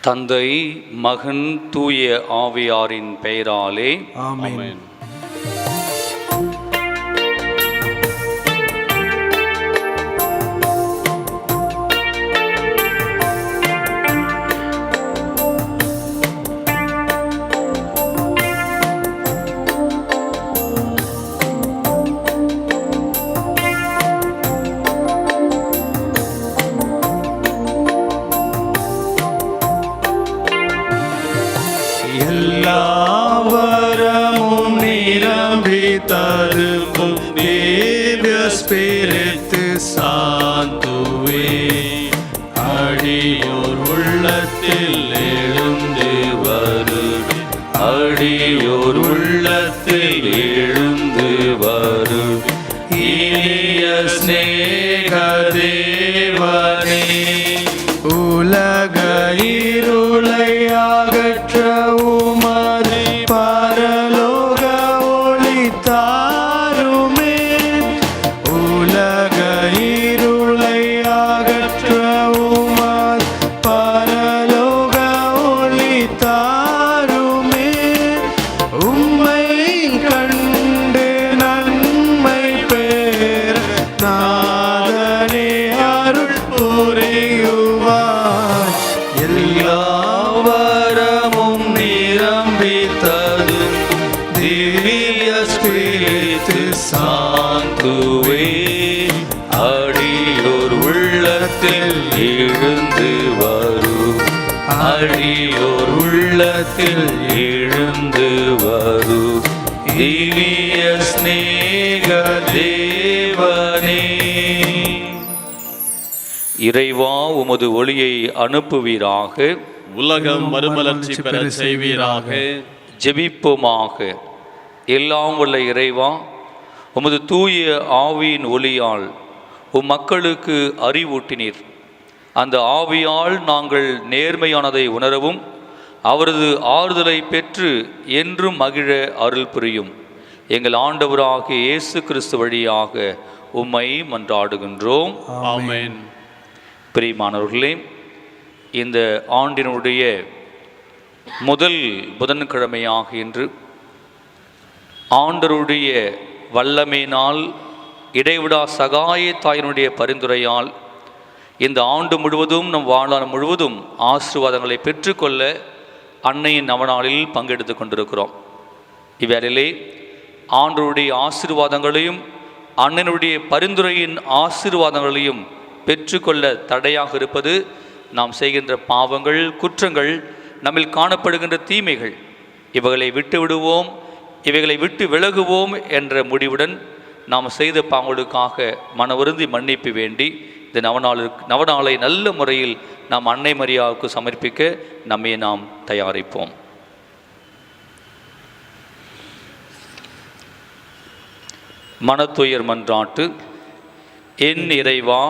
தந்தை, மகன், தூய ஆவியாரின் பெயராலே ஆமென். எல்லாவரமும் நிரம்பி தருகும் திவ்ய ஸ்பிரித்து சாந்துவே, அடியோர் உள்ளத்தில் எழுந்து வருவே, அடியோர் உள்ளத்தில் எழுந்து வருவே. இனிய ஸ்நேக தேவனே, உலக இருளை அகற்ற உமது பரலோக ஒளி தாருமே. உலக இருளை அகற்ற உமது பரலோக ஒளி தாருமே. உம்மை கண்டு நன்மை பெற நாதனே அருள் புரியுவாய். எல்லாவரமும் நிரம்பி தருகும் திவ்ய ஸ்பிரித்து சாந்துவே, அடியோர் உள்ளத்தில் எழுந்து வரும், அடியோர் உள்ளத்தில் எழுந்து வரும். திவ்ய ஸ்நேக தேவனே, இறைவா உமது ஒளியை அனுப்புவீராக, உலகம் மறுமலர்ச்சி பெற செய்வீராக. ஜெபிப்போமாக. எல்லாம் வல்ல இறைவா, உமது தூய ஆவியின் ஒளியால் மக்களுக்கு அறிவூட்டினீர். அந்த ஆவியால் நாங்கள் நேர்மையானதை உணரவும் அவரது ஆறுதலை பெற்று என்றும் மகிழ அருள் புரியும். எங்கள் ஆண்டவராகிய இயேசு கிறிஸ்து வழியாக உம்மை மன்றாடுகின்றோம். ஆமென். பிரியமானவர்களே, இந்த ஆண்டினுடைய முதல் புதன்கிழமையாக இன்று ஆண்டவருடைய வல்லமையினால் இடைவிடா சகாய தாயினுடைய பரிந்துரையால் இந்த ஆண்டு முழுவதும் நம் வாழ்நாள் முழுவதும் ஆசீர்வாதங்களை பெற்றுக்கொள்ள அன்னையின் நவநாளில் பங்கெடுத்து கொண்டிருக்கிறோம். இவ்வேளையிலே ஆண்டவருடைய ஆசீர்வாதங்களையும் அன்னையினுடைய பரிந்துரையின் ஆசீர்வாதங்களையும் பெற்றுக்கொள்ள தடையாக இருப்பது நாம் செய்கின்ற பாவங்கள், குற்றங்கள், நம்மில் காணப்படுகின்ற தீமைகள். இவைகளை விட்டு விடுவோம், இவைகளை விட்டு விலகுவோம் என்ற முடிவுடன் நாம் செய்த பாவங்களுக்காக மனவருந்தி மன்னிப்பு வேண்டி இந்த நவநாளை நல்ல முறையில் நாம் அன்னை மரியாவுக்கு சமர்ப்பிக்க நம்மை நாம் தயாரிப்போம். மனத்துயர் மன்றாட்டு. என் இறைவா,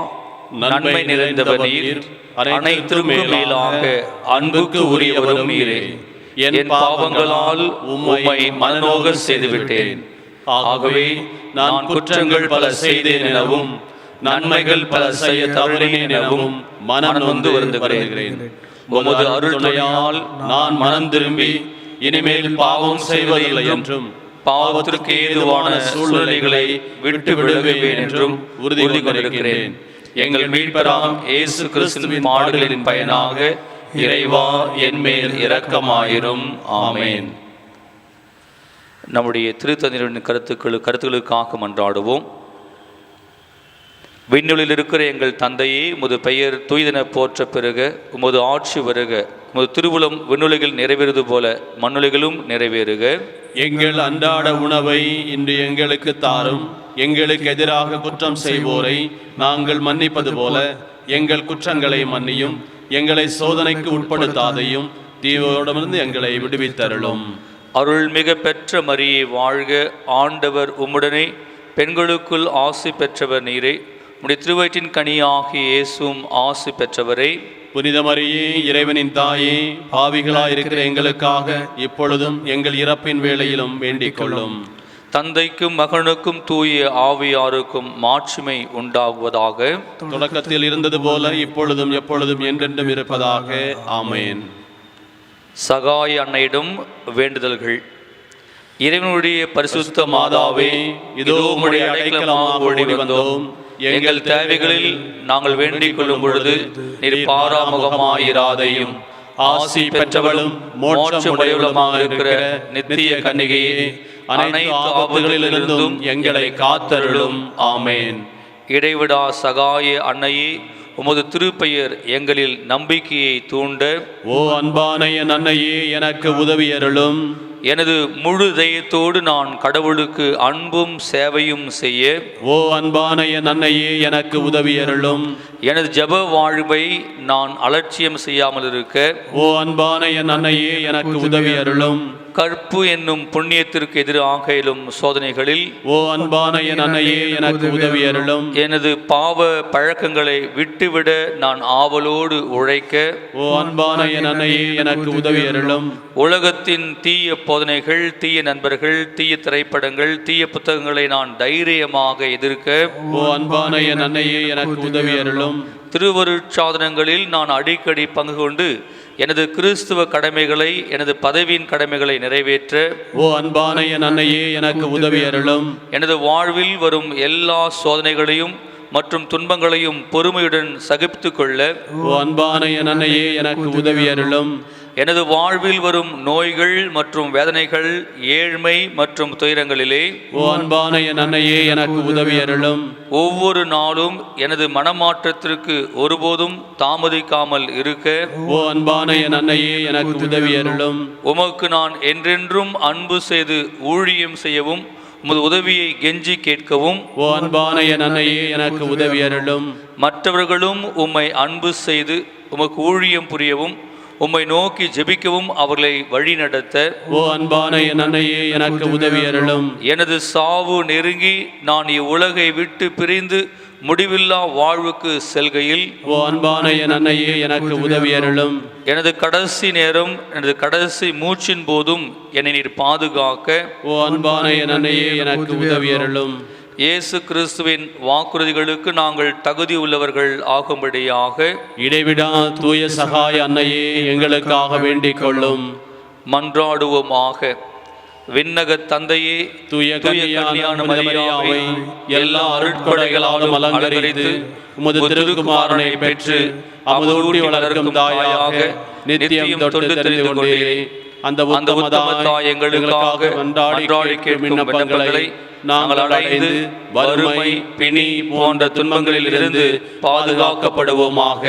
நன்மை நிறைந்தவர் நீர், அனைத்திற்கும் மேலாக அன்புக்கு உரியவரும் நீரே. என் பாவங்களால் உம்மை மனநோக செய்துவிட்டேன். ஆகவே நான் குற்றங்கள் பல செய்தேன் எனவும் நன்மைகள் பல செய்ய தவறினேன் எனவும் மனம் நொந்து வருந்துகிறேன். உமது அருள்மையால் நான் மனம் திரும்பி இனிமேல் பாவம் செய்வதில்லை என்றும் பாவத்திற்கு ஏதுவான சூழ்நிலைகளை விட்டு விடுவேன் என்றும் உறுதி கொண்டிருக்கிறேன். எங்கள் மீட்பராம் இயேசு கிறிஸ்துவின் பாடுகளின் பயனாக இறைவா என் மேல் இரக்கமாயிரும். ஆமேன். நம்முடைய திருத்தந்தையின் கருத்துக்களுக்காக மன்றாடுவோம். விண்ணுளில் இருக்கிற எங்கள் தந்தையே, உமது பெயர் தூய்தென போற்ற பெறுக, உமது ஆட்சி வருக, உமது திருவுளம் விண்ணுலகில் நிறைவேறுவது போல மண்ணுலகிலும் நிறைவேறுக. எங்கள் அன்றாட உணவை இன்று எங்களுக்கு தாரும். எங்களுக்கு எதிராக குற்றம் செய்வோரை நாங்கள் மன்னிப்பது போல எங்கள் குற்றங்களை மன்னியும். எங்களை சோதனைக்கு உட்படுத்தாதையும், தீயோடமிருந்து எங்களை விடுவித்தருளும். அருள்மிக பெற்ற மரியே வாழ்க, ஆண்டவர் உம்முடனே, பெண்களுக்குள் ஆசி பெற்றவர் நீரே, உம்முடைய திருவயிற்றின் கனியாகிய இயேசுவும் ஆசி பெற்றவரே. புனித மரியே, இறைவனின் தாயே, பாவிகளாயிருக்கிற எங்களுக்காக இப்பொழுதும் எங்கள் இறப்பின் வேளையிலும் வேண்டிக் கொள்ளும். தந்தைக்கும் மகனுக்கும் தூய ஆவியாருக்கும் மாட்சிமை உண்டாகுவதாக. தொடக்கத்தில் இருந்தது போல இப்பொழுதும் எப்பொழுதும் என்றென்றும் இருப்பதாக. ஆமேன். சகாய அன்னையிடம் வேண்டுதல்கள். இறைவனுடைய பரிசுத்த மாதாவே, இதோ உம்முடைய அடைக்கலமாக ஓடி வந்தோம். எங்கள் தேவைகளில் நாங்கள் வேண்டிக் கொள்ளும் பொழுது நீர் பாராமுகமாயிராதையும். ஆசி பெற்றவளும் மோட்சமுடையவளுமாக இருக்கிற நித்திய கன்னிகையே, அனைத்து ஆபத்துகளிலிருந்தும் எங்களை காத்தருளும். ஆமேன். இடைவிடா சகாய அன்னையே, உமது திருப்பெயர் எங்களில் நம்பிக்கையை தூண்ட, ஓ அன்பான என் அன்னையே, எனக்கு உதவியருளும். எனது முழு இதயத்தோடு நான் கடவுளுக்கு அன்பும் சேவையும் செய்ய, ஓ அன்பான என் அன்னையே, எனக்கு உதவியருளும். எனது ஜெப வாழ்வை நான் அலட்சியம் செய்யாமல் இருக்க, ஓ அன்பான என் அன்னையே, எனக்கு உதவியருளும். கற்பு என்னும் புண்ணியத்திற்கு எதிராக சோதனைகளில், ஓ அன்பான என் அன்னையே, எனக்கு உதவியருளும். எனது பாவ பழக்கங்களை விட்டுவிட நான் ஆவலோடு உழைக்க, ஓ அன்பான என் அன்னையே, எனக்கு உதவியருளும். உலகத்தின் தீய போதனைகள், தீய நண்பர்கள், தீய திரைப்படங்கள், தீய புத்தகங்களை நான் தைரியமாக எதிர்க்க, ஓ அன்பான என் அன்னையே, எனக்கு உதவியருளும். திருவருட்சாதனங்களில் நான் அடிக்கடி பங்கு கொண்டு எனது கிறிஸ்துவ கடமைகளை, எனது பதவியின் கடமைகளை நிறைவேற்ற, ஓ அன்பான என் அன்னையே, எனக்கு உதவியருளும். எனது வாழ்வில் வரும் எல்லா சோதனைகளையும் மற்றும் துன்பங்களையும் பொறுமையுடன் சகித்து கொள்ள, ஓ அன்பான என் அன்னையே, எனக்கு உதவியருளும். எனது வாழ்வில் வரும் நோய்கள் மற்றும் வேதனைகள், ஏழ்மை மற்றும் துயரங்களிலே, ஓ அன்பான என் அன்னையே, எனக்கு உதவியருளும். ஒவ்வொரு நாளும் எனது மனமாற்றத்திற்கு ஒருபோதும் தாமதிக்காமல் இருக்க, ஓ அன்பான என் அன்னையே, எனக்கு உதவியருளும். உமக்கு நான் என்றென்றும் அன்பு செய்து ஊழியம் செய்யவும், உமது உதவியை கெஞ்சி கேட்கவும், ஓ அன்பான என் அன்னையே, எனக்கு உதவியருளும். மற்றவர்களும் உம்மை அன்பு செய்து உமக்கு ஊழியம் புரியவும், உம்மை நோக்கி ஜெபிக்கவும் அவர்களை வழி நடத்த, ஓ அன்பான என் அன்னையே, எனக்கு உதவியருளும். எனது சாவு நெருங்கி நான் இவ்வுலகை விட்டு பிரிந்து முடிவில்லா வாழ்வுக்கு செல்கையில், ஓ அன்பான என் அன்னையே, எனக்கு உதவியருளும். எனது கடைசி நேரம், எனது கடைசி மூச்சின் போதும் என்னை நீர் பாதுகாக்க, ஓ அன்பான என் அன்னையே, எனக்கு உதவியருளும். இயேசு கிறிஸ்துவின் வாக்குறுதிகளுக்கு நாங்கள் தகுதி உள்ளவர்கள் ஆகும்படியாக, இடைவிடா தூய சகாய அன்னையே, எங்களுக்காக வேண்டிக் கொள்ளும். மன்றாடுவோமாக. விண்ணக தந்தையே, தூய கன்னியான மரியாவை எல்லா அருட்கொடைகளாலும் அலங்கரித்து உமது திருக்குமாரனை பெற்று அமுதூட்டி வளர்க்கும் தாயாக நித்தியம் தொட்டு தெரிந்து கொண்டீரே. அந்த உத்தம தாய் எங்களுக்காக மன்றாடி கேட்கும் விண்ணப்பங்களை நாங்கள் அடைந்து வறுமை, பிணி போன்ற துன்பங்களில் இருந்து பாதுகாக்கப்படுவோமாக.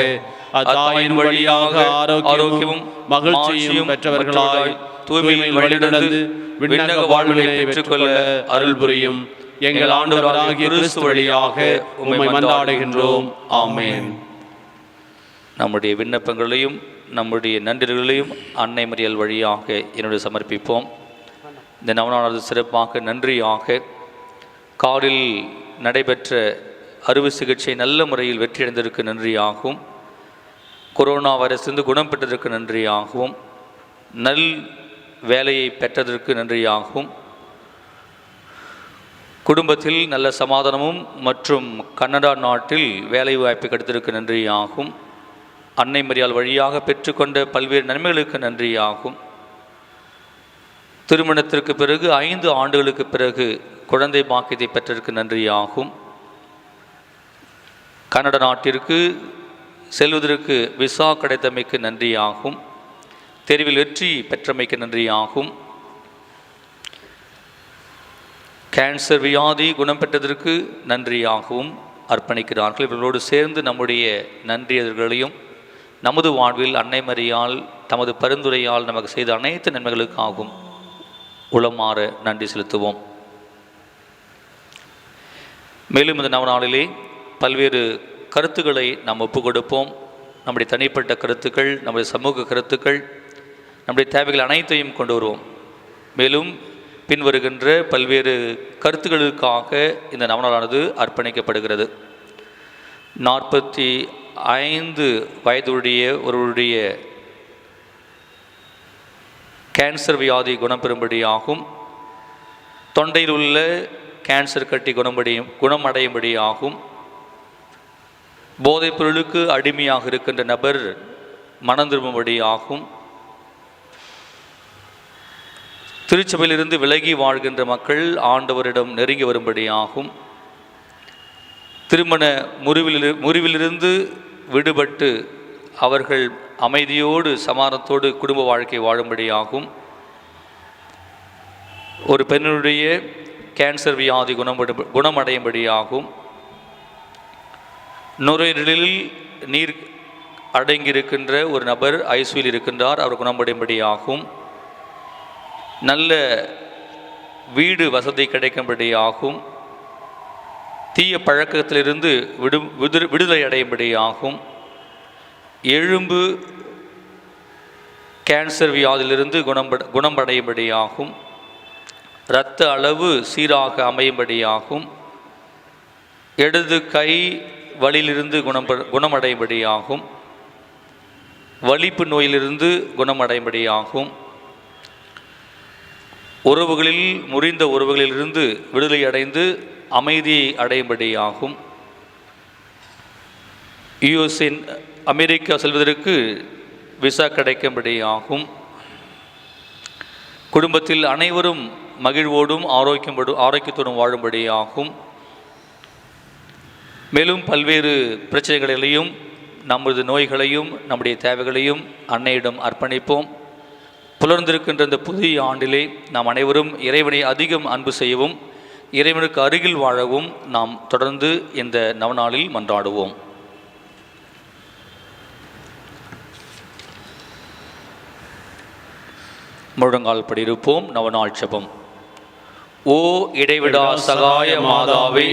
அத்தாயின் வழியாக ஆரோக்கியமும் மகிழ்ச்சியும் பெற்றவர்களாய் தூய்மையில் வழிநடந்து விண்ணக வாழ்வினை பெற்றுக்கொள்ள அருள் புரியும். எங்கள் ஆண்டவராகிய கிறிஸ்து வழியாக உம்மை மன்றாடுகின்றோம். ஆமென். நம்முடைய விண்ணப்பங்களையும் நம்முடைய நன்றிகளையும் அன்னை மரியாள் வழியாக என்னுடைய சமர்ப்பிப்போம். இந்த நவநாளாவது சிறப்பாக நன்றியாக காலில் நடைபெற்ற அறுவை சிகிச்சை நல்ல முறையில் வெற்றியடைந்ததற்கு நன்றியாகவும், கொரோனா வைரஸிலிருந்து குணம் பெற்றதற்கு நன்றியாகவும், நல் வேலையை பெற்றதற்கு நன்றியாகவும், குடும்பத்தில் நல்ல சமாதானமும் மற்றும் கனடா நாட்டில் வேலை வாய்ப்பு கிடைத்ததற்கு நன்றியாகும், அன்னை மரியாள் வழியாக பெற்றுக்கொண்ட பல்வேறு நன்மைகளுக்கு நன்றியாகும், திருமணத்திற்கு பிறகு 5 ஆண்டுகளுக்கு பிறகு குழந்தை பாக்கியத்தை பெற்றதற்கு நன்றியாகும், கனடா நாட்டிற்கு செல்வதற்கு விசா கிடைத்தமைக்கு நன்றியாகும், தேர்வில் வெற்றி பெற்றமைக்கு நன்றியாகும், கேன்சர் வியாதி குணம் பெற்றதற்கு நன்றியாகவும் அர்ப்பணிக்கிறார்கள். இவர்களோடு சேர்ந்து நம்முடைய நன்றியர்களையும் நமது வாழ்வில் அன்னை மரியாள் தமது பரிந்துரையால் நமக்கு செய்த அனைத்து நன்மைகளுக்காகவும் உளமாற நன்றி செலுத்துவோம். மேலும் இந்த நவநாளிலே பல்வேறு கருத்துக்களை நாம் ஒப்புக் கொடுப்போம். நம்முடைய தனிப்பட்ட கருத்துக்கள், நம்முடைய சமூக கருத்துக்கள், நம்முடைய தேவைகள் அனைத்தையும் கொண்டு வருவோம். மேலும் பின்வருகின்ற பல்வேறு கருத்துக்களுக்காக இந்த நவநாளானது அர்ப்பணிக்கப்படுகிறது. 45 வயதுடைய ஒருவருடைய கேன்சர் வியாதி குணம்பெறும்படியாகும், தொண்டையில் உள்ள கேன்சர் கட்டி குணமடையும்படியாகும், போதைப் பொருளுக்கு அடிமையாக இருக்கின்ற நபர் மனம் திரும்பும்படியாகும், திருச்சபையிலிருந்து விலகி வாழ்கின்ற மக்கள் ஆண்டவரிடம் நெருங்கி வரும்படியாகும். திருமண முறிவிலிருந்து விடுபட்டு அவர்கள் அமைதியோடு சமாதானத்தோடு குடும்ப வாழ்க்கை வாழும்படியாகும். ஒரு பெண்ணுடைய கேன்சர் வியாதி குணமடையும்படியாகும். நுரையீரலில் நீர் அடங்கியிருக்கின்ற ஒரு நபர் ஐசியூவில் இருக்கின்றார், அவர் குணமடையும்படியாகும். நல்ல வீடு வசதி கிடைக்கும்படியாகும். தீய பழக்கத்திலிருந்து விடுதலை அடையும்படியாகும். எலும்பு கேன்சர் வியாதியிலிருந்து குணமடையும்படியாகும். இரத்த அளவு சீராக அமையும்படியாகும். இடது கை வலியிலிருந்து குணமடையும்படியாகும். வலிப்பு நோயிலிருந்து குணமடையும்படியாகும். உறவுகளில் முறிந்த உறவுகளிலிருந்து விடுதலை அடைந்து அமைதியை அடையும்படியாகும். யுஎஸ்இன் அமெரிக்கா செல்வதற்கு விசா கிடைக்கும்படியாகும். குடும்பத்தில் அனைவரும் மகிழ்வோடும் ஆரோக்கியத்தோடும் வாழும்படியாகும். மேலும் பல்வேறு பிரச்சனைகளையும் நமது நோய்களையும் நம்முடைய தேவைகளையும் அன்னையிடம் அர்ப்பணிப்போம். புலர்ந்திருக்கின்ற இந்த புதிய ஆண்டிலே நாம் அனைவரும் இறைவனை அதிகம் அன்பு செய்யவும் இறைவனுக்கு அருகில் வாழவும் நாம் தொடர்ந்து இந்த நவநாளில் மன்றாடுவோம். முழங்கால் படியிருப்போம். நவநாள் ஜெபம். ஓ இடைவிடா சகாய மாதாவே,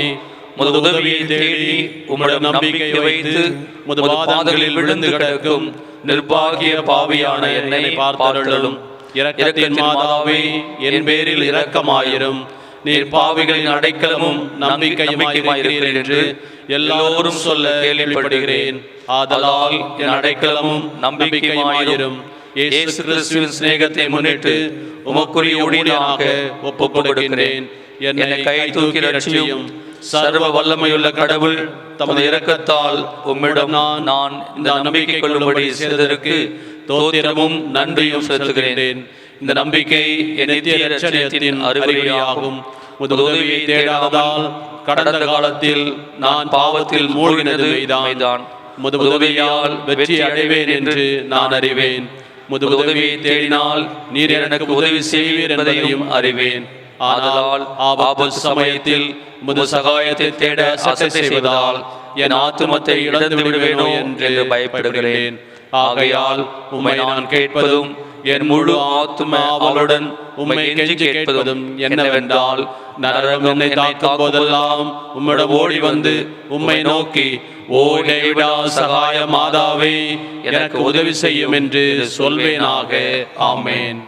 உமது உதவியை தேடி உம்மிடம் நம்பிக்கை வைத்து உமது பாதங்களில் விழுந்து கிடக்கும் நிர்பாகிய பாவியான என்னை பார்த்தருளும். இரக்கத்தின் மாதாவே, என் பேரில் இரக்கமாயிரும். நீர் பாவிகளின் அடைக்கலமும் நம்பிக்கையுமாயிருக்கிறீர் என்று எல்லோரும் சொல்ல கேள்விப்படுகிறேன். ஆதலால் என் அடைக்கலமும் நம்பிக்கையுமாயிரும். இயேசு கிறிஸ்துவின் சிநேகத்தை முன்னிட்டு உமக்குரிய ஊழியனாக ஒப்புக் கொடுக்கிறேன். என்னை கை தூக்கி ரட்சியும். சர்வ வல்லமையுள்ள கடவுள் தமது இரக்கத்தால் உம்மிடம் நான் இந்த நம்பிக்கை கொள்ளும்படி செய்ததற்கு தோத்திரமும் நன்றியும் செலுத்துகிறேன். இந்த நம்பிக்கை என் நித்திய இரட்சணியத்தின் அறிகுறியாகும். உதவியை தேடாததால் கடந்த காலத்தில் நான் பாவத்தில் மூழ்கினது மெய்தான். உதவியால் வெற்றி அடைவேன் என்று நான் அறிவேன். உதவியை தேடினால் நீர் எனக்கு உதவி செய்வீர் என்பதையும் அறிவேன். ஆதலால் ஆபத்து சமயத்தில் முது சகாயத்தை தேட ஆசை செய்வதால் என் ஆத்துமத்தை இழந்து விடுவேனோ என்று பயப்படுகிறேன். ஆகையால் உம்மை நான் கேட்பதும் என் முழு ஆத்துமாவுடன் உம்மை கெஞ்சி கேட்பதும் என்னவென்றால், நரகம் என்னை தாக்கும் போதெல்லாம் உம்மிடம் ஓடி வந்து உம்மை நோக்கி, ஓ இடைவிடா சகாய மாதாவே, எனக்கு உதவி செய்யும் என்று சொல்வேனாக. ஆமேன்.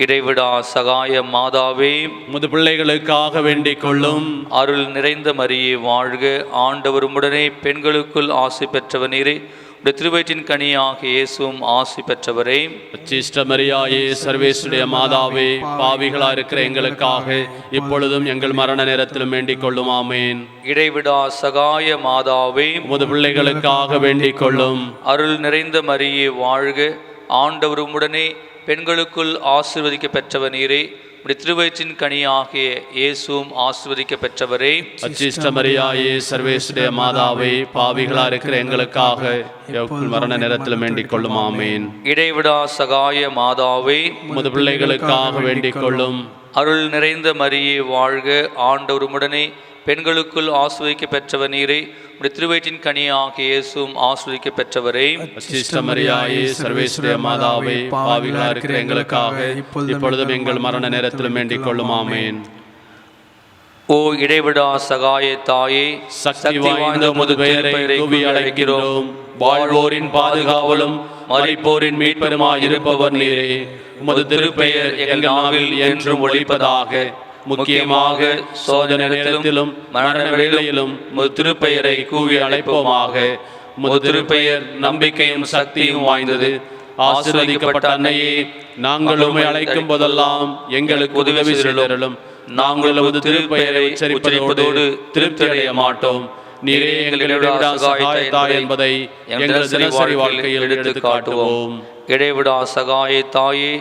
இடைவிடா சகாய மாதாவே, உமது பிள்ளைகளுக்காக வேண்டிக் கொள்ளும். அருள் நிறைந்த மரியே வாழ்க. ஆண்டவர் உம்முடனே பெண்களுக்குள் ஆசி பெற்றவர் நீரே. உடைய திருவயிற்றின் கனியாக இயேசுவும் ஆசி பெற்றவரே. அச்சிஷ்ட மரியாயே, சர்வேசுடைய மாதாவே, பாவிகளா இருக்கிற எங்களுக்காக இப்பொழுதும் எங்கள் மரண நேரத்திலும் வேண்டிக் கொள்ளும். ஆமேன். இடைவிடா சகாய மாதாவே, உமது பிள்ளைகளுக்காக வேண்டிக் கொள்ளும். அருள் நிறைந்த மரியே வாழ்க. ஆண்டவர் உம்முடனே பெண்களுக்குள் ஆசீர்வதிக்க பெற்றவர் நீரே. உடைய திருவயிற்றின் கனியாகிய இயேசுவும் ஆசீர்வதிக்க பெற்றவரே. அச்சிஷ்ட மரியாயே, சர்வேசுடைய மாதாவே, பாவிகளா இருக்கிற எங்களுக்காக மரண நேரத்திலும் வேண்டிக் கொள்ளும். ஆமேன். இடைவிடா சகாய மாதாவே, உமது பிள்ளைகளுக்காக வேண்டிக் கொள்ளும். அருள் நிறைந்த மரியே வாழ்க. ஆண்டவர் உம்முடனே பெண்களுக்குள் ஆசீர்வதிக்க பெற்றவர் நீரே. உடைய திருவயிற்றின் கனியாகிய இயேசுவும் ஆசீர்வதிக்க பெற்றவரே. அச்சிஷ்ட மரியாயே, சர்வேசுடைய மாதாவே, பாவிகளா இருக்கிற எங்களுக்காக இப்பொழுதும் எங்கள் மரண நேரத்திலும் வேண்டிக் கொள்ளும். ஆமேன். ஓ இடைவிடா சகாய தாயே, சக்தி வாய்ந்த உமது பெயரை கூவி அழைக்கிறோம். வாழ்வோரின் பாதுகாவலும் மரிப்போரின் மீட்பருமாய் இருப்பவர் நீரே. உமது திருப்பெயர் எங்கள் நாவில் என்றும் ஒலிப்பதாக. முக்கியமாக சோதனை நேரத்திலும் மரண வேளையிலும் உமது திருப்பெயரை கூவி அழைப்போமாக. உமது திருப்பெயர் நம்பிக்கையும் சக்தியும் வாய்ந்தது. ஆசீர்வதிக்கப்பட்ட அன்னையே, நாங்கள் உம்மை அழைக்கும் போதெல்லாம் எங்களுக்கு உதவி செய்தருளும். நாங்கள் உமது திருப்பெயரை உச்சரிப்பதோடு திருப்தி அடைய மாட்டோம். நீரே எங்களுடைய சகாய தாய் என்பதை எங்கள் தினசரி வாழ்க்கையில் எடுத்து காட்டுவோம். இடைவிடா சகாய தாயே,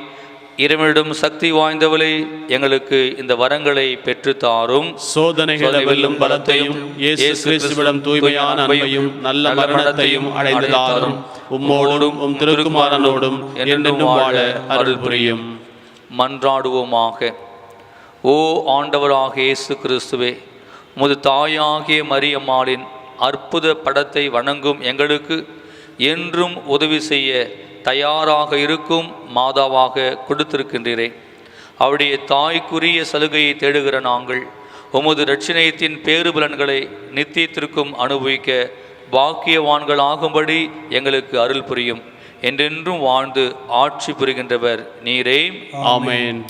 இறைவனிடம் சக்தி வாய்ந்தவளே, எங்களுக்கு இந்த வரங்களை பெற்று தாரும். சோதனைகளை வெல்லும் பலத்தையும் இயேசு கிறிஸ்துவிடம் தூய்மையான அன்பையும் நல்ல மரணத்தையும் அடைந்து தாரும். உம்மோடும் உம் திருக்குமாரனோடும் என்றென்றும் வாழ அருள் புரியும். மன்றாடுவோமாக. ஓ ஆண்டவராக இயேசு கிறிஸ்துவே, உமது தாயாகிய மரியம்மாளின் அற்புத படத்தை வணங்கும் எங்களுக்கு என்றும் உதவி செய்ய தயாராக இருக்கும் மாதாவாக கொடுத்திருக்கின்றீரே. அவருடைய தாய்க்குரிய சலுகையை தேடுகிற நாங்கள் உமது இரட்சணியத்தின் பேறுபலன்களை நித்தியத்திற்கும் அனுபவிக்க பாக்கியவான்கள் ஆகும்படி எங்களுக்கு அருள் புரியும். என்றென்றும் வாழ்ந்து ஆட்சி புரிகின்றவர் நீரே. ஆமென்.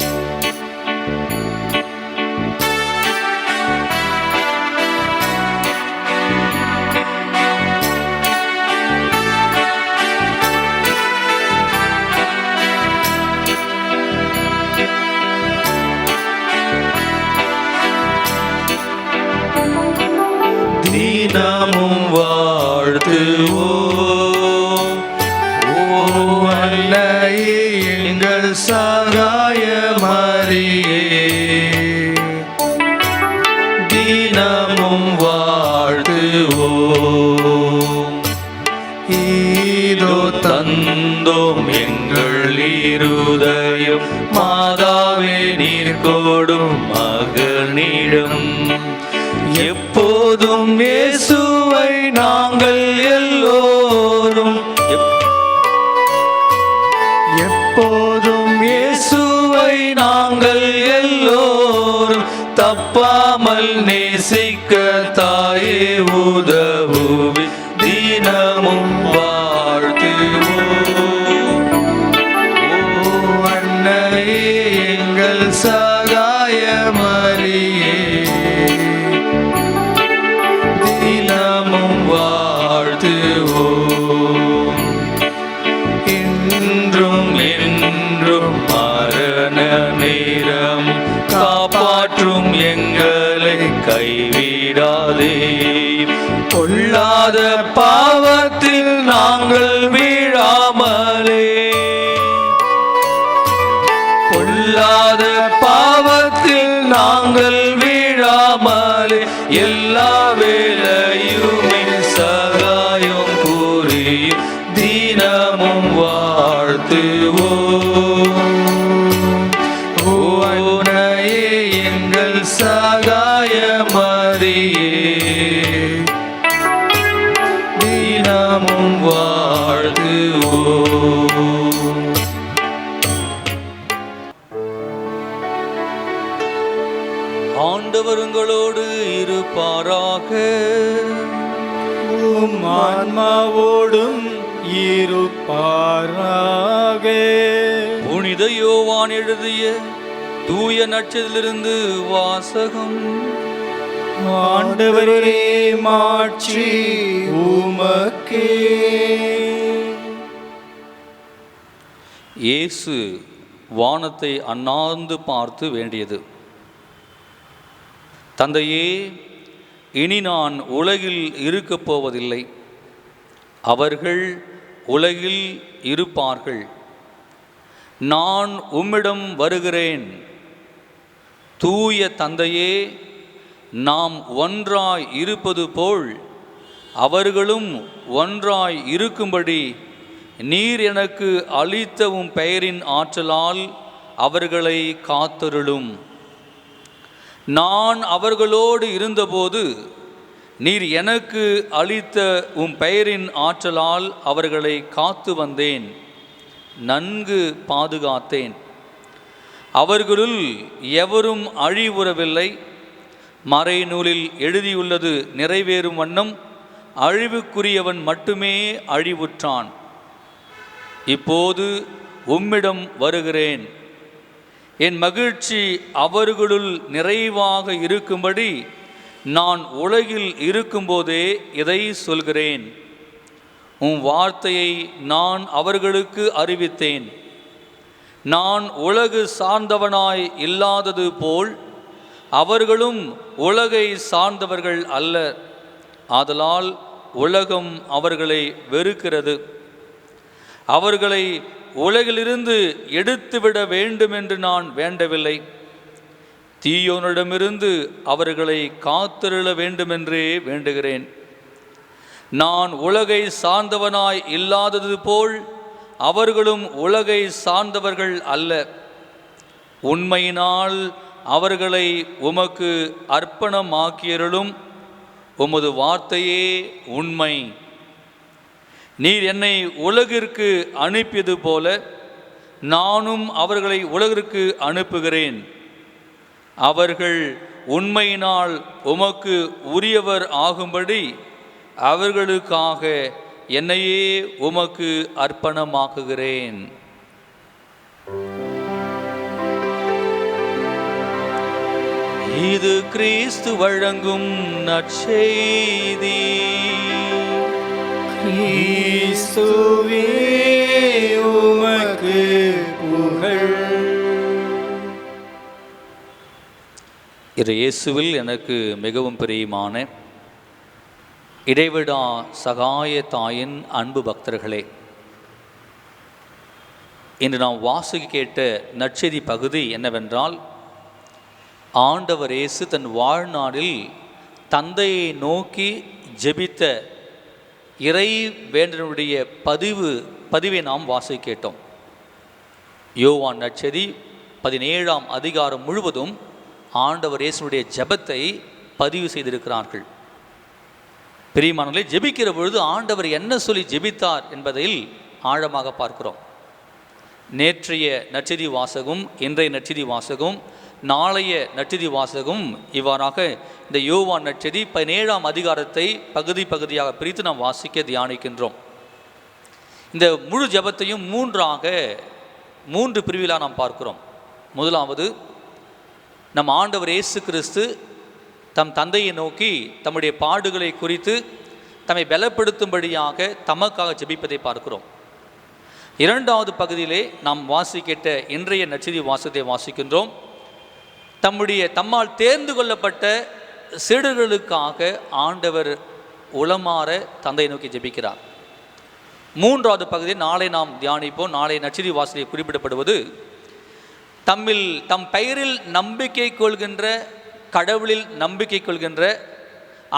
தினமும் வாழ்த்துவோம். ஓ அன்னையே, எங்கள் சகாய மரியே, தினமும் வாழ்த்துவோம். இதோ தந்தோம் எங்கள் இருதயம் மாதாவே நீர் கொடும் மகனிடம். எப்போதும் இயேசுவை நாங்கள் எல்லோரும், எப்போதும் இயேசுவை நாங்கள் எல்லோரும் தப்பாமல் நேசிக்க தாயே உதவுவி. தினமும் வாழ்த்துவோம். ஓ அன்னையே, எங்கள் சகாய மரியே, தினமும் வாழ்த்துவோம். இன்றும் என்றும் மரண நேரம் காப்பாற்றும் எங்களை கைவிடாதே. பொல்லாத பாவத்தில் நாங்கள் வீழாமலே, பொல்லாத பாவத்தில் நாங்கள் வீழாமலே எல்லா வேளையுமே சகாயம் புரியும். தினமும் வாழ்த்துவோம். ஓ அன்னையே, எங்கள் சகாய மரியே, தினமும் வாழ்த்துவோம். ஆண்டவர் உங்களோடு இருப்பாராக. உம் ஆன்மாவோடும் இருப்பாராக. புனித யோவான் எழுதிய தூய நற்செய்தியிலிருந்து வாசகம். ஆண்டவரே, மாட்சி உமக்கே. இயேசு வானத்தை அண்ணாந்து பார்த்து வேண்டியது: தந்தையே, இனி நான் உலகில் இருக்கப் போவதில்லை, அவர்கள் உலகில் இருப்பார்கள். நான் உம்மிடம் வருகிறேன். தூய தந்தையே, நாம் ஒன்றாய் இருப்பது போல் அவர்களும் ஒன்றாய் இருக்கும்படி நீர் எனக்கு அளித்த உம் பெயரின் ஆற்றலால் அவர்களை காத்தருளும். நான் அவர்களோடு இருந்தபோது நீர் எனக்கு அளித்த உம் பெயரின் ஆற்றலால் அவர்களை காத்து வந்தேன், நன்கு பாதுகாத்தேன். அவர்களுள் எவரும் அழிவுறவில்லை. மறைநூலில் எழுதியுள்ளது நிறைவேறும் வண்ணம் அழிவுக்குரியவன் மட்டுமே அழிவுற்றான். இப்போது உம்மிடம் வருகிறேன். என் மகிழ்ச்சி அவர்களுள் நிறைவாக இருக்கும்படி நான் உலகில் இருக்கும்போதே இதை சொல்கிறேன். உம் வார்த்தையை நான் அவர்களுக்கு அறிவித்தேன். நான் உலகு சார்ந்தவனாய் இல்லாதது போல் அவர்களும் உலகை சார்ந்தவர்கள் அல்ல. ஆதலால் உலகம் அவர்களை வெறுக்கிறது. அவர்களை உலகிலிருந்து எடுத்துவிட வேண்டும் என்று நான் வேண்டவில்லை, தீயோனிடமிருந்து அவர்களை காத்திருள வேண்டுமென்றே வேண்டுகிறேன். நான் உலகை சார்ந்தவனாய் இல்லாதது போல் அவர்களும் உலகை சார்ந்தவர்கள் அல்ல. உண்மையினால் அவர்களை உமக்கு அர்ப்பணமாக்கியருளும். உமது வார்த்தையே உண்மை. நீர் என்னை உலகிற்கு அனுப்பியது போல நானும் அவர்களை உலகிற்கு அனுப்புகிறேன். அவர்கள் உண்மையினால் உமக்கு உரியவர் ஆகும்படி அவர்களுக்காக என்னையே உமக்கு அர்ப்பணமாக்குகிறேன். இது கிறிஸ்து வழங்கும் நற்செய்தி. கிறிஸ்துவே உமக்கு புகழ். இயேசுவில் எனக்கு மிகவும் பிரியமான இடைவிடா சகாய தாயின் அன்பு பக்தர்களே, இன்று நாம் வாசிக்க கேட்ட நற்செய்தி பகுதி என்னவென்றால், ஆண்டவர் இயேசு தன் வாழ்நாளில் தந்தையை நோக்கி ஜெபித்த இறை வேண்டனுடைய பதிவை நாம் வாசிக்க கேட்டோம். யோவான் நற்செய்தி 17ஆம் அதிகாரம் முழுவதும் ஆண்டவர் இயேசுடைய ஜெபத்தை பதிவு செய்திருக்கிறார்கள். பிரியமானவர்களே, ஜெபிக்கிற பொழுது ஆண்டவர் என்ன சொல்லி ஜெபித்தார் என்பதில் ஆழமாக பார்க்கிறோம். நேற்றைய நற்செய்தி வாசகம், இன்றைய நற்செய்தி வாசகம், நாளைய நற்செய்தி வாசகம், இவ்வாறாக இந்த யோவான் நற்செய்தி 17ஆம் அதிகாரத்தை பகுதியாக பிரித்து நாம் வாசிக்க தியானிக்கின்றோம். இந்த முழு ஜெபத்தையும் மூன்று பிரிவிலாக நாம் பார்க்கிறோம். முதலாவது, நம் ஆண்டவர் இயேசு கிறிஸ்து தம் தந்தையை நோக்கி தம்முடைய பாடுகளை குறித்து தம்மை பலப்படுத்தும்படியாக தமக்காக ஜெபிப்பதை பார்க்கிறோம். இரண்டாவது பகுதியிலே நாம் வாசிக்கிட்ட இன்றைய நற்செய்தி வாசகத்தை வாசிக்கின்றோம். தம்மால் தேர்ந்து கொள்ளப்பட்ட சீடர்களுக்காக ஆண்டவர் உளமாற தந்தையை நோக்கி ஜெபிக்கிறார். மூன்றாவது பகுதியை நாளை நாம் தியானிப்போம். நாளை நற்செய்தி வாசகத்தில் குறிப்பிடப்படுவது, தம் பெயரில் நம்பிக்கை கொள்கின்ற, கடவுளில் நம்பிக்கை கொள்கின்ற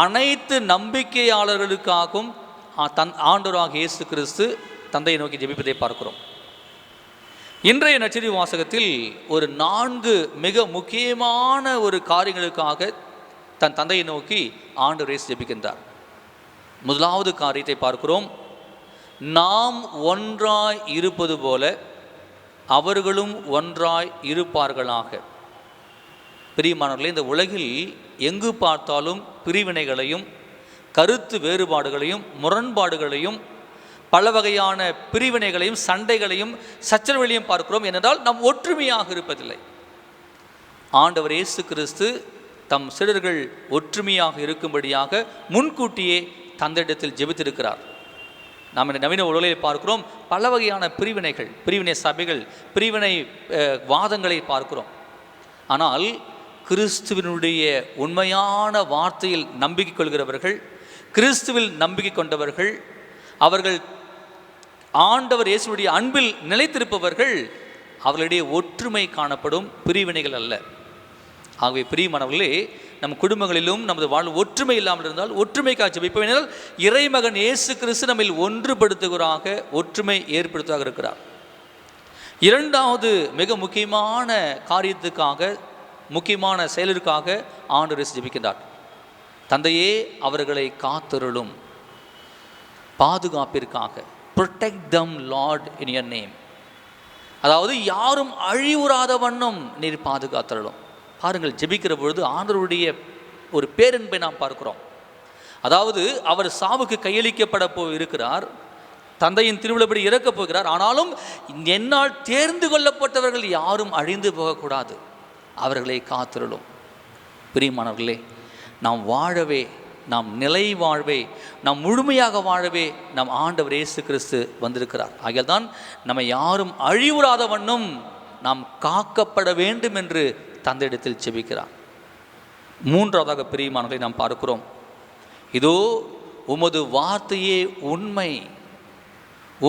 அனைத்து நம்பிக்கையாளர்களுக்காகவும் ஆண்டவராகிய இயேசு கிறிஸ்து தந்தையை நோக்கி ஜெபிப்பதை பார்க்கிறோம். இன்றைய நற்செய்தி வாசகத்தில் ஒரு 4 மிக முக்கியமான ஒரு காரியங்களுக்காக தன் தந்தையை நோக்கி ஆண்டவர் இயேசு ஜெபிக்கின்றார். முதலாவது காரியத்தை பார்க்கிறோம், நாம் ஒன்றாய் இருப்பது போல அவர்களும் ஒன்றாய் இருப்பார்களாக. பிரியமானவர்களே, இந்த உலகில் எங்கு பார்த்தாலும் பிரிவினைகளையும் கருத்து வேறுபாடுகளையும் முரண்பாடுகளையும் பல வகையான பிரிவினைகளையும் சண்டைகளையும் சச்சரவுகளையும் பார்க்கிறோம். ஏனென்றால் நாம் ஒற்றுமையாக இருப்பதில்லை. ஆண்டவர் இயேசு கிறிஸ்து தம் சீடர்கள் ஒற்றுமையாக இருக்கும்படியாக முன்கூட்டியே தந்தையிடத்தில் ஜெபித்திருக்கிறார். நாம் இந்த நவீன உலகில் பார்க்கிறோம் பல வகையான பிரிவினைகள், பிரிவினை சபைகள், பிரிவினை வாதங்களை பார்க்கிறோம். ஆனால் கிறிஸ்துவினுடைய உண்மையான வார்த்தையில் நம்பிக்கை கொள்கிறவர்கள், கிறிஸ்துவில் நம்பிக்கை கொண்டவர்கள், அவர்கள் ஆண்டவர் இயேசுடைய அன்பில் நிலைத்திருப்பவர்கள், அவர்களுடைய ஒற்றுமை காணப்படும், பிரிவினைகள் அல்ல. ஆகவே பிரியமானவர்களே, நம் குடும்பங்களிலும் நமது வாழ்வு ஒற்றுமை இல்லாமல் இருந்தால் ஒற்றுமைக்காக ஜெபிப்போம். என்றால் இறைமகன் இயேசு கிறிஸ்து நம்மில் ஒன்றுபடுத்துகிறாக, ஒற்றுமை ஏற்படுத்துவதாக இருக்கிறார். இரண்டாவது மிக முக்கியமான காரியத்துக்காக, முக்கியமான செயலிற்காக ஆண்டவர் ஜெபிக்கின்றார். தந்தையே, அவர்களை காத்தருளும், பாதுகாப்பிற்காக. protect them Lord in your name. அதாவது யாரும் அழிவுறாத வண்ணம் நீர் பாதுகாத்தருளும். பாருங்கள், ஜெபிக்கிற பொழுது ஆண்டவருடைய ஒரு பேரன்பை நாம் பார்க்கிறோம். அதாவது அவர் சாவுக்கு கையளிக்கப்பட இருக்கிறார், தந்தையின் திருவிழப்படி இறக்கப் போகிறார். ஆனாலும் என்னால் தேர்ந்து கொள்ளப்பட்டவர்கள் யாரும் அழிந்து போகக்கூடாது, அவர்களை காத்திருளும். பிரியமானவர்களே, நாம் வாழவே, நாம் நிலை வாழ்வே, நாம் முழுமையாக வாழவே நம் ஆண்டவர் இயேசு கிறிஸ்து வந்திருக்கிறார். ஆகையால் தான் நம்ம யாரும் அழிவுறாத வண்ணம் நாம் காக்கப்பட வேண்டும் என்று தந்தையிடத்தில் ஜெபிக்கிறார். மூன்றாவதாக பிரியமானவர்களை நாம் பார்க்கிறோம், இதோ உமது வார்த்தையே உண்மை,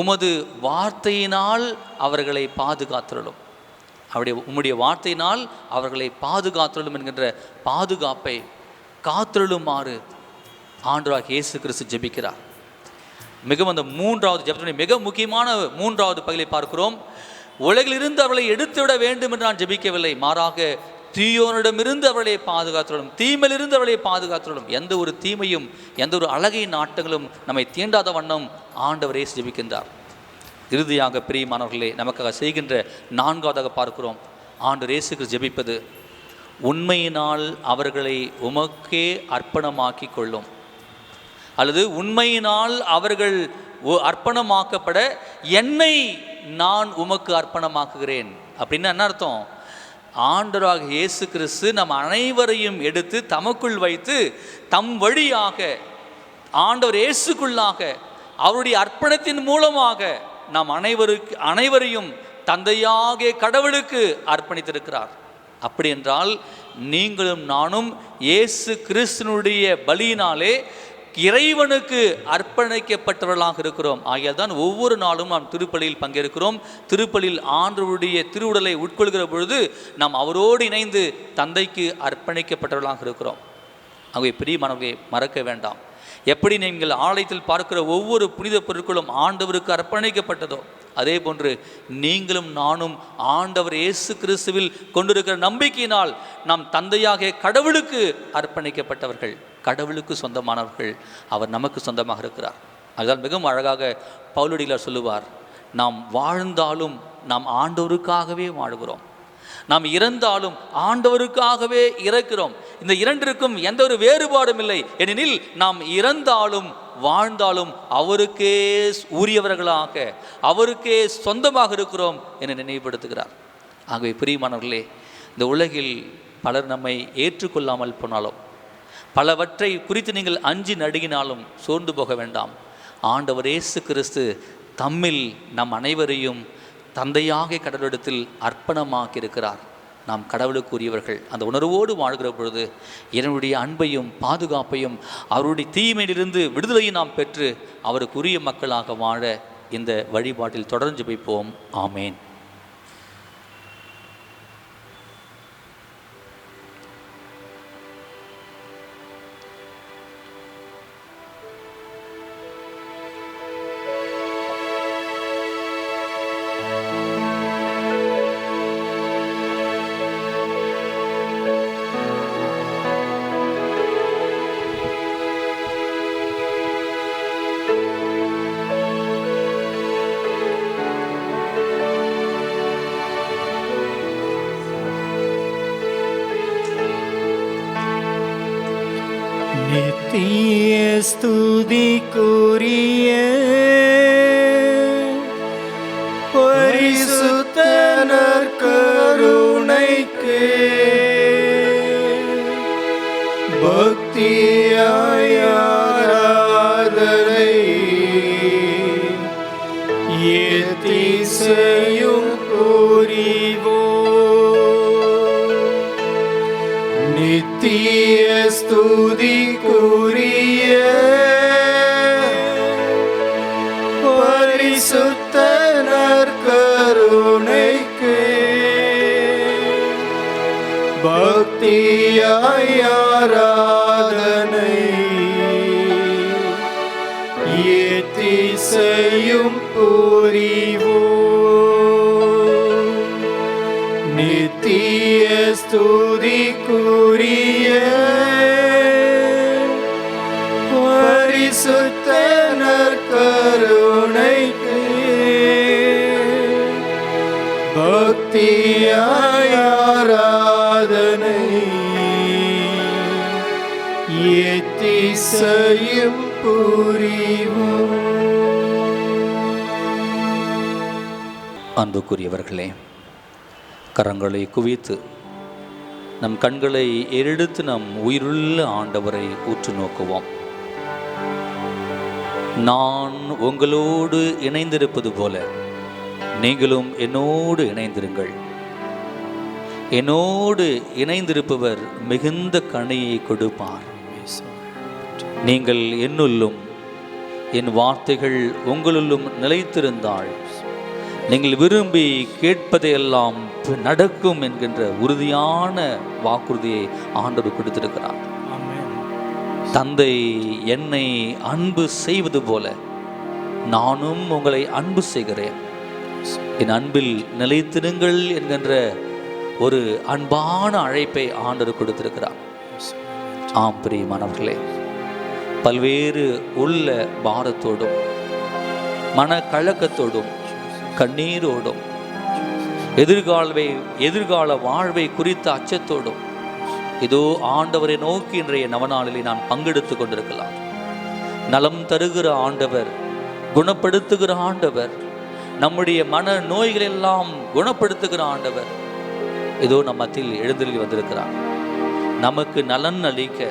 உமது வார்த்தையினால் அவர்களை பாதுகாத்தருளும். உம்முடைய வார்த்தையினால் அவர்களை பாதுகாத்தருளும் என்கின்ற பாதுகாப்பை காத்தருளுமாறு ஆண்டவராகிய இயேசு கிறிஸ்து ஜெபிக்கிறார். மிகவும் அந்த மூன்றாவது ஜெபத்தினுடைய மிக முக்கியமான மூன்றாவது பகுதியை பார்க்கிறோம். உலகிலிருந்து அவர்களை எடுத்துவிட வேண்டும் என்று நான் ஜெபிக்கவில்லை, மாறாக தீயோனிடமிருந்து அவர்களை பாதுகாத்துள்ளோம், தீமையிலிருந்து அவர்களை பாதுகாத்துள்ளோம். எந்த ஒரு தீமையும் எந்த ஒரு அழகின் நாட்டங்களும் நம்மை தீண்டாத வண்ணம் ஆண்டவர் இயேசு ஜெபிக்கின்றார். இறுதியாக பிரியமானவர்களே, நமக்காக செய்கின்ற நான்காவதாக பார்க்கிறோம், ஆண்டவர் இயேசு கிறிஸ்து ஜெபிப்பது, உண்மையினால் அவர்களை உமக்கே அர்ப்பணமாக்கி கொள்ளும், அல்லது உண்மையினால் அவர்கள் அர்ப்பணமாக்கப்பட என்னை நான் உமக்கு அர்ப்பணமாக்குகிறேன். அப்படின்னு என்ன அர்த்தம்? ஆண்டவராக இயேசு கிறிஸ்து நம் அனைவரையும் எடுத்து தமக்குள் வைத்து தம் வழியாக ஆண்டவர் இயேசுக்குள்ளாக அவருடைய அர்ப்பணத்தின் மூலமாக நாம் அனைவரையும் தந்தையாக கடவுளுக்கு அர்ப்பணித்திருக்கிறார். அப்படி என்றால் நீங்களும் நானும் இயேசு கிறிஸ்துனுடைய பலியினாலே இறைவனுக்கு அர்ப்பணிக்கப்பட்டவர்களாக இருக்கிறோம். ஆகையால் தான் ஒவ்வொரு நாளும் நாம் திருப்பலியில் பங்கேற்கிறோம். திருப்பலியில் ஆண்டவருடைய திருவுடலை உட்கொள்கிற பொழுது நாம் அவரோடு இணைந்து தந்தைக்கு அர்ப்பணிக்கப்பட்டவர்களாக இருக்கிறோம். ஆகவே பிரியமானவர்களே, மறக்க வேண்டாம், எப்படி நீங்கள் ஆலயத்தில் பார்க்கிற ஒவ்வொரு புனித பொருட்களும் ஆண்டவருக்கு அர்ப்பணிக்கப்பட்டதோ, அதே போன்று நீங்களும் நானும் ஆண்டவர் இயேசு கிறிஸ்துவில் கொண்டிருக்கிற நம்பிக்கையினால் நாம் தந்தையாக கடவுளுக்கு அர்ப்பணிக்கப்பட்டவர்கள், கடவுளுக்கு சொந்தமானவர்கள். அவர் நமக்கு சொந்தமாக இருக்கிறார். அதுதான் மிகவும் அழகாக பவுலடிகளார் சொல்லுவார், நாம் வாழ்ந்தாலும் நாம் ஆண்டவருக்காகவே வாழ்கிறோம், நாம் இறந்தாலும் ஆண்டவருக்காகவே இறக்கிறோம். இந்த இரண்டிற்கும் எந்த ஒரு வேறுபாடும் இல்லை. ஏனெனில் நாம் இறந்தாலும் வாழ்ந்தாலும் அவருக்கே உரியவர்களாக அவருக்கே சொந்தமாக இருக்கிறோம் என நினைவுபடுத்துகிறார். ஆகவே பிரியமானவர்களே, இந்த உலகில் பலர் நம்மை ஏற்றுக்கொள்ளாமல் போனாலும், பலவற்றை குறித்து நீங்கள் அஞ்சி நடுங்கினாலும் சோர்ந்து போக வேண்டாம். ஆண்டவர் இயேசு கிறிஸ்து தம்மில் நம் அனைவரையும் தந்தையாக கடவுளிடத்தில் அர்ப்பணமாக்கி இருக்கிறார். நாம் கடவுளுக்கு உரியவர்கள். அந்த உணர்வோடு வாழ்கிற பொழுது என்னுடைய அன்பையும் பாதுகாப்பையும் அவருடைய தீமையிலிருந்து விடுதலையும் நாம் பெற்று அவருக்குரிய மக்களாக வாழ இந்த வழிபாட்டில் தொடர்ந்து வைப்போம். ஆமேன். நித்திய ஸ்துதிக்குரிய பரிசுத்த நற்கருணைக்கு பக்தியாய் ஆராதனை எத்திசையும் புரிவோம். நித்திய ஸ்துதிக்குரிய பரிசுத்த நற்கருணைக்கு பக்தியாய் ஆராதனை எத்திசையும் புரிவோம். நித்திய ஸ்துதிக்குரிய பரிசுத்த நற்கருணைக்கு பக்தியாய் ஆராதனை எத்திசையும் புரிவோம். அன்புக்குரியவர்களே, கரங்களை குவித்து நம் கண்களை ஏறெடுத்து நம் உயிருள்ள ஆண்டவரை உற்று நோக்குவோம். நான் உங்களோடு இணைந்திருப்பது போல நீங்களும் என்னோடு இணைந்திருங்கள். என்னோடு இணைந்திருப்பவர் மிகுந்த கனியை கொடுப்பார். நீங்கள் என்னுள்ளும் என் வார்த்தைகள் உங்களுள்ளும் நிலைத்திருந்தாள் நீங்கள் விரும்பி கேட்பதையெல்லாம் நடக்கும் என்கின்ற உறுதியான வாக்குறுதியை ஆண்டவர் கொடுத்திருக்கிறார். தந்தை என்னை அன்பு செய்வது போல நானும் உங்களை அன்பு செய்கிறேன், என் அன்பில் நிலைத்திருங்கள் என்கின்ற ஒரு அன்பான அழைப்பை ஆண்டவர் கொடுத்திருக்கிறார். ஆம் பிரியமானவர்களே, பல்வேறு உள்ள பாரத்தோடும் மனக்கலக்கத்தோடும் கண்ணீரோடும் எதிர்கால வாழ்வை குறித்த அச்சத்தோடும் இதோ ஆண்டவரை நோக்கி இன்றைய நவநாளிலே நான் பங்கெடுத்து கொண்டிருக்கலாம். நலம் தருகிற ஆண்டவர், குணப்படுத்துகிற ஆண்டவர், நம்முடைய மன நோய்களெல்லாம் குணப்படுத்துகிற ஆண்டவர் இதோ நம் மத்தியில் எழுந்தருளி வந்திருக்கிறார். நமக்கு நலன் அளிக்க,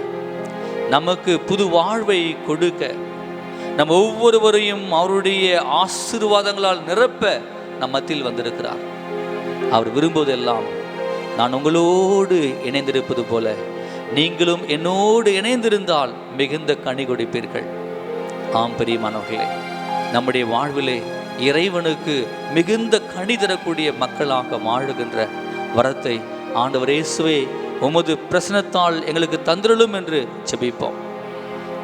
நமக்கு புது வாழ்வை கொடுக்க, நம் ஒவ்வொருவரையும் அவருடைய ஆசீர்வாதங்களால் நிரப்ப நம் மத்தியில் வந்திருக்கிறார். அவர் விரும்புவதெல்லாம் நான் உங்களோடு இணைந்திருப்பது போல நீங்களும் என்னோடு இணைந்திருந்தால் மிகுந்த கனி கொடுப்பீர்கள். ஆம் பிரியமானவர்களே, நம்முடைய வாழ்விலே இறைவனுக்கு மிகுந்த கனி தரக்கூடிய மக்களாக வாழுகின்ற வரத்தை ஆண்டவர் இயேசுவே உமது பிரசனத்தால் எங்களுக்கு தந்திரலும் என்று ஜெபிப்போம்.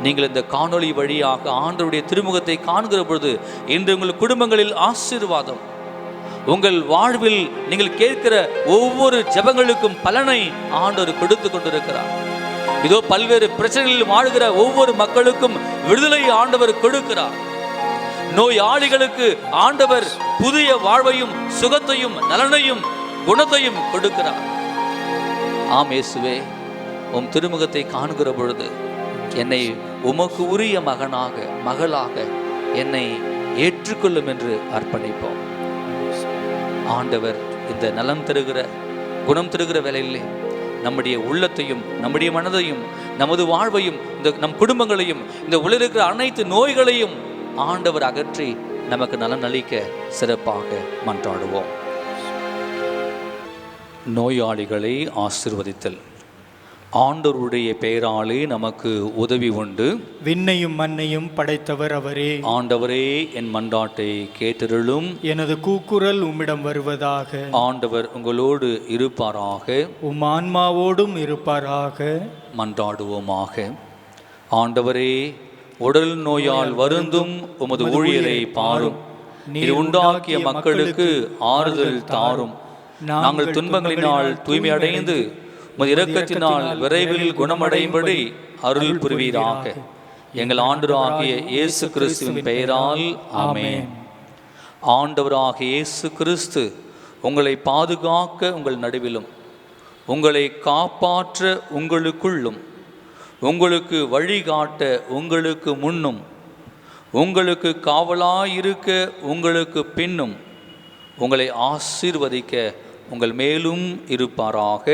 நீங்கள் இந்த காணொளி வழியாக ஆண்டவருடைய திருமுகத்தை காண்கிற பொழுது இன்று உங்கள் குடும்பங்களில் ஆசீர்வாதம், உங்கள் வாழ்வில் நீங்கள் கேட்கிற ஒவ்வொரு ஜெபங்களுக்கும் பலனை ஆண்டவர் கொடுத்து கொண்டிருக்கிறார். இதோ பல்வேறு பிரச்சனைகளில் வாழ்கிற ஒவ்வொரு மக்களுக்கும் விடுதலை ஆண்டவர் கொடுக்கிறார். நோயாளிகளுக்கு ஆண்டவர் புதிய வாழ்வையும் சுகத்தையும் நலனையும் குணத்தையும் கொடுக்கிறார். ஆம் இயேசுவே, உம் திருமுகத்தை காண்கிற பொழுது என்னை உமக்கு உரிய மகனாக மகளாக என்னை ஏற்றுக்கொள்ளும் என்று அர்ப்பணிப்போம். ஆண்டவர் இந்த நலம் தருகிற குணம் தருகிற வேளையிலே நம்முடைய உள்ளத்தையும் நம்முடைய மனதையும் நமது வாழ்வையும் இந்த நம் குடும்பங்களையும் இந்த உலகில் இருக்கிற அனைத்து நோய்களையும் ஆண்டவர் அகற்றி நமக்கு நலன் அளிக்க சிறப்பாக மன்றாடுவோம். நோயாளிகளை ஆசீர்வதித்தல். ஆண்டவருடைய பெயராலே நமக்கு உதவி உண்டு. விண்ணையும் மண்ணையும் படைத்தவர் அவரே. ஆண்டவரே, என் மன்றாட்டை கேட்டருளும். எனது கூக்குரல் உம்மிடம் வருவதாக. ஆண்டவர் உங்களோடு இருப்பாராக, உம் ஆன்மாவோடும் இருப்பாராக. மன்றாடுவோமாக. ஆண்டவரே, உடல் நோயால் வருந்தும் உமது ஊழியரை பாரும். நீர் உண்டாக்கிய மக்களுக்கு ஆறுதல் தாரும். நாங்கள் துன்பங்களினால் தூய்மை அடைந்து உமது இரக்கத்தினால் விரைவில் குணமடையும்படி அருள் புரிவீராக. எங்கள் ஆண்டவராகிய இயேசு கிறிஸ்துவின் பெயரால் ஆமென். ஆண்டவராகிய இயேசு கிறிஸ்து உங்களை பாதுகாக்க உங்கள் நடுவிலும், உங்களை காப்பாற்ற உங்களுக்குள்ளும், உங்களுக்கு வழிகாட்ட உங்களுக்கு முன்னும், உங்களுக்கு காவலாயிருக்க உங்களுக்கு பின்னும், உங்களை ஆசீர்வதிக்க உங்கள் மேலும் இருப்பாராக.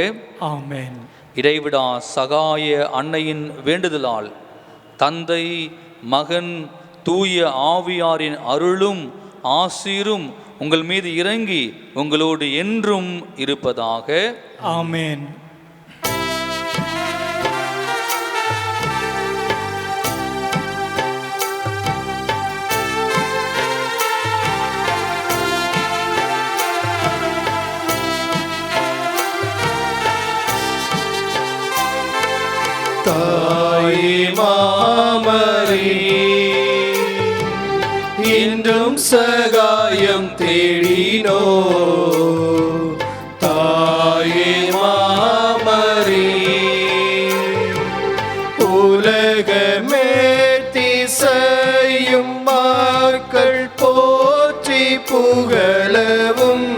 ஆமென். இடைவிடா சகாய அன்னையின் வேண்டுதலால் தந்தை, மகன், தூய ஆவியாரின் அருளும் ஆசீரும் உங்கள் மீது இறங்கி உங்களோடு என்றும் இருப்பதாக. ஆமென். தாயே மாமரி, இன்றும் சகாயம் தேடினோ. தாயே மாமரி, உலகமே திசையும் மக்கள் போற்றி புகழவும்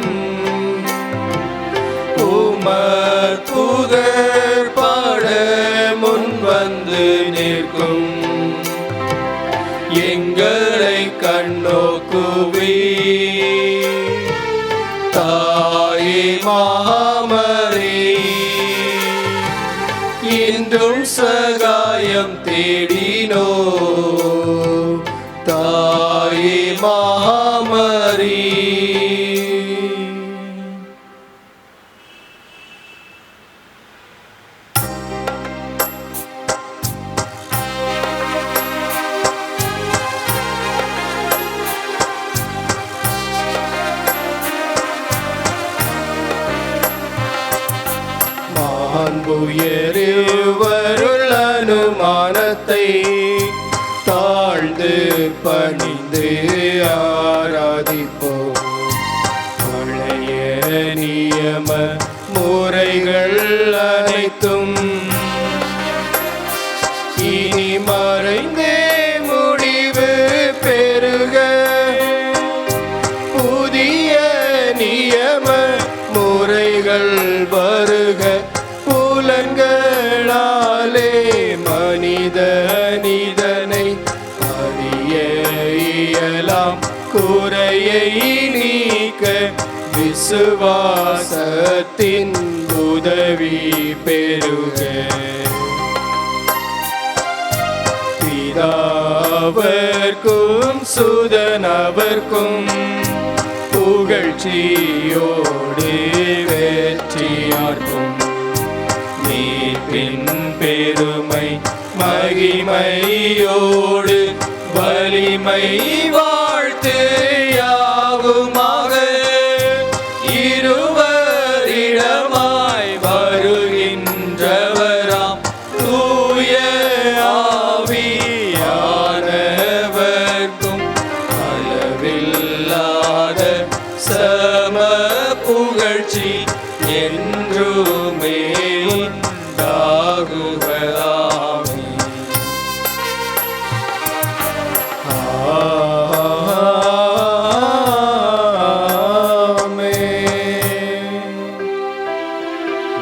உமர் புகழ் பாட முன் வந்து நிற்கும் எங்களை கண்ணோக்குவி. தாயே மாமரி, இன்றும் சகாயம் தேடினோ. தாயே மாமரி. உயர்வருள் அனுமானத்தை தாழ்ந்து பணிந்து ஆராதிப்போம். பழைய நியம முறைகள் அனைத்தும் இனி மறைந்தே முடிவு பெறுக. புதிய நியம முறைகள் வருக. புலன்களாலே மனிதனை அறிய இயலாம். குறையை நீக்க விசுவாசத்தின் உதவி பெறுக. பிதாவர்க்கும் சுதனவர்க்கும் புகழ்ச்சியோடு வெற்றியார்க்கும் மீட்பின் பெருமை மகிமையோடு வலிமை வாழ்த்து யாவுமாக. இருவரிடமாய் வருகின்றவராம் தூய ஆவியானவர்க்கும் அளவில்லாத சம புகழ்ச்சி என்றுமே உண்டாகுவதாமே.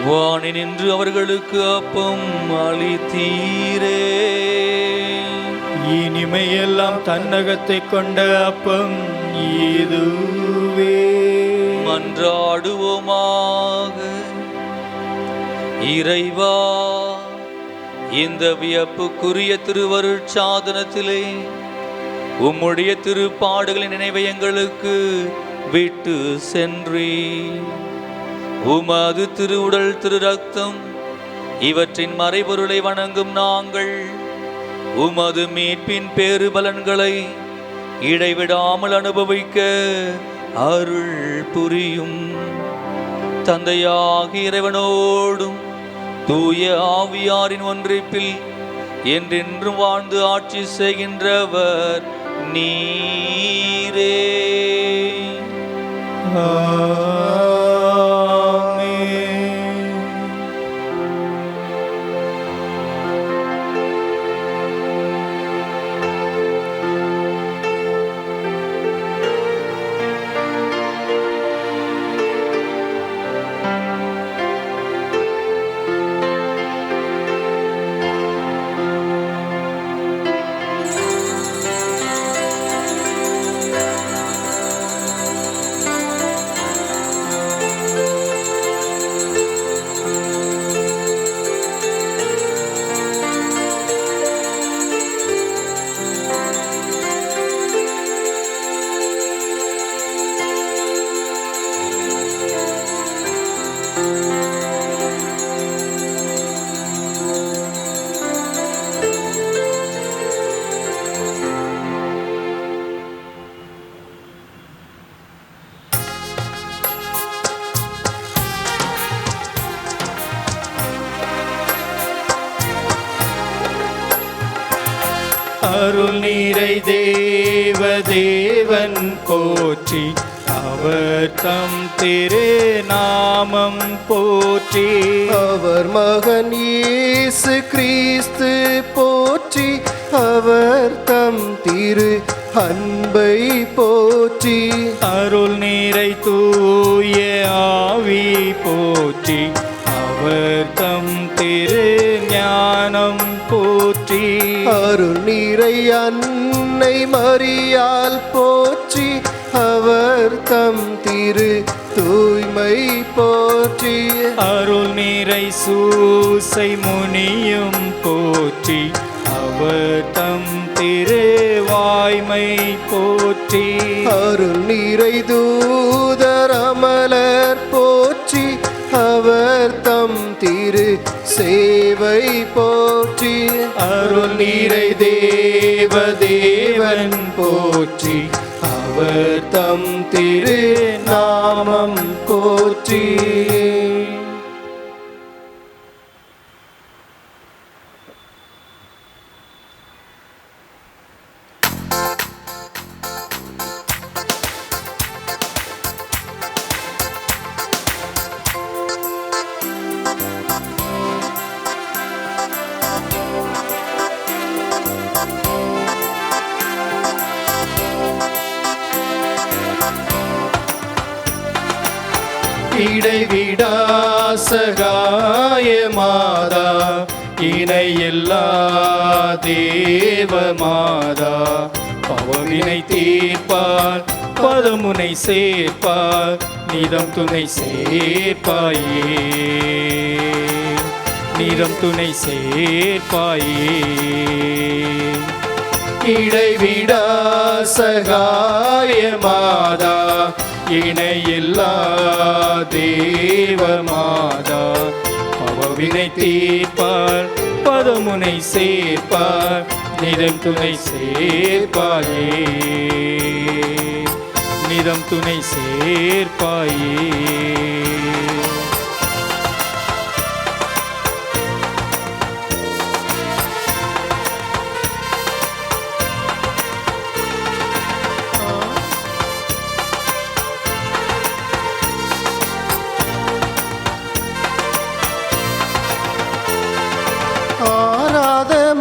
வானினின்று அவர்களுக்கு அப்பம் அளித்தீரே. இனிமையெல்லாம் தன்னகத்தை கொண்ட அப்பம் இதுவே. மன்றாடுவோமாக. இறைவா, இந்த வியப்புக்குரிய திருவருட்சாதனத்திலே உம்முடைய திருப்பாடுகளின் நினைவை எங்களுக்கு விட்டு சென்றே. உமது திருவுடல் திரு ரத்தம் இவற்றின் மறைபொருளை வணங்கும் நாங்கள் உமது மீட்பின் பேறு பலன்களை இடைவிடாமல் அனுபவிக்க அருள் புரியும். தந்தையாகிய இறைவனோடும் தூய ஆவியாரின் ஒன்றிப்பில் என்றென்றும் வாழ்ந்து ஆட்சி செய்கின்றவர் நீரே. அருள் நீரை தேவன் போற்றி. அவர் தம் திரு நாமம் போற்றி. அவர் மகன் இயேசு கிறிஸ்து போற்றி. அவர் தம் திரு அன்பை போற்றி. அருள் நீரை தூய ஆவி போற்றி. அவர் தம் திரு ஞானம் போற்றி. அருள் நீரை அன்னை மரியாள் போற்றி. அவர் தம் திரு தூய்மை போற்றி. அருள் நீரை சூசை முனியும் போற்றி. அவர் தம் திரு வாய்மை போற்றி. அருள் நீரை தூதரமலர் போற்றி. அவர் தம் திரு சேவை போற்றி. அருள் நீரை தேவன் போற்றி. அவர் தம் திரு நாமம் போற்றி. இடைவிடா சகாய மாதா இணையில்லா தேவ மாதா பவவினை தீர்ப்பார் பதமுனை சேர்ப்பார் நீதம் துணை சேர்ப்பாயே நீதம் துணை சேர்ப்பாயே இடைவிடா சகாய மாதா இணையில்லா தேவ மாதா பவவினை தீர்ப்பார் பதமுனை சேர்ப்பார் நிதம் துணை சேர்ப்பாயே நிதம் துணை சேர்ப்பாயே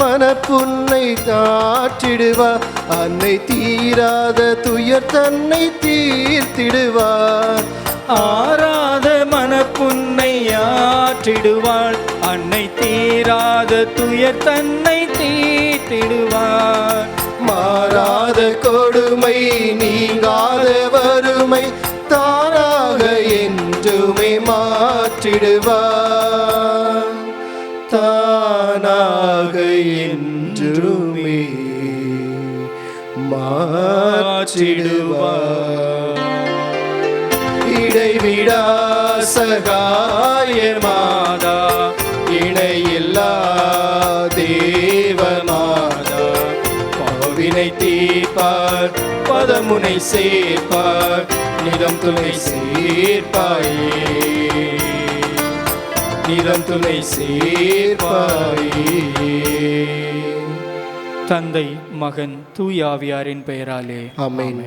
மனப்புன்னை காற்றிடுவார் அன்னை தீராத துயர் தன்னை தீர்த்திடுவார் ஆராத மனப்புன்னை ஆற்றிடுவாள் அன்னை தீராத துயர் தன்னை தீர்த்திடுவார் மாறாத கொடுமை நீங்காத வறுமை தானாக என்றுமே மாற்றிடுவார் தானாக என்றுமே மாற்றிடுவார் இடைவிடா சகாய மாதா இணையில்லா தேவ மாதா பாவினை தீர்ப்பார் பதமுனை சேர்ப்பார் நிதம் துணை சேர்ப்பாயே நிதம் துணை சேர்ப்பாயே. தந்தை மகன் தூயாவியாரின் பெயராலே ஆமென்.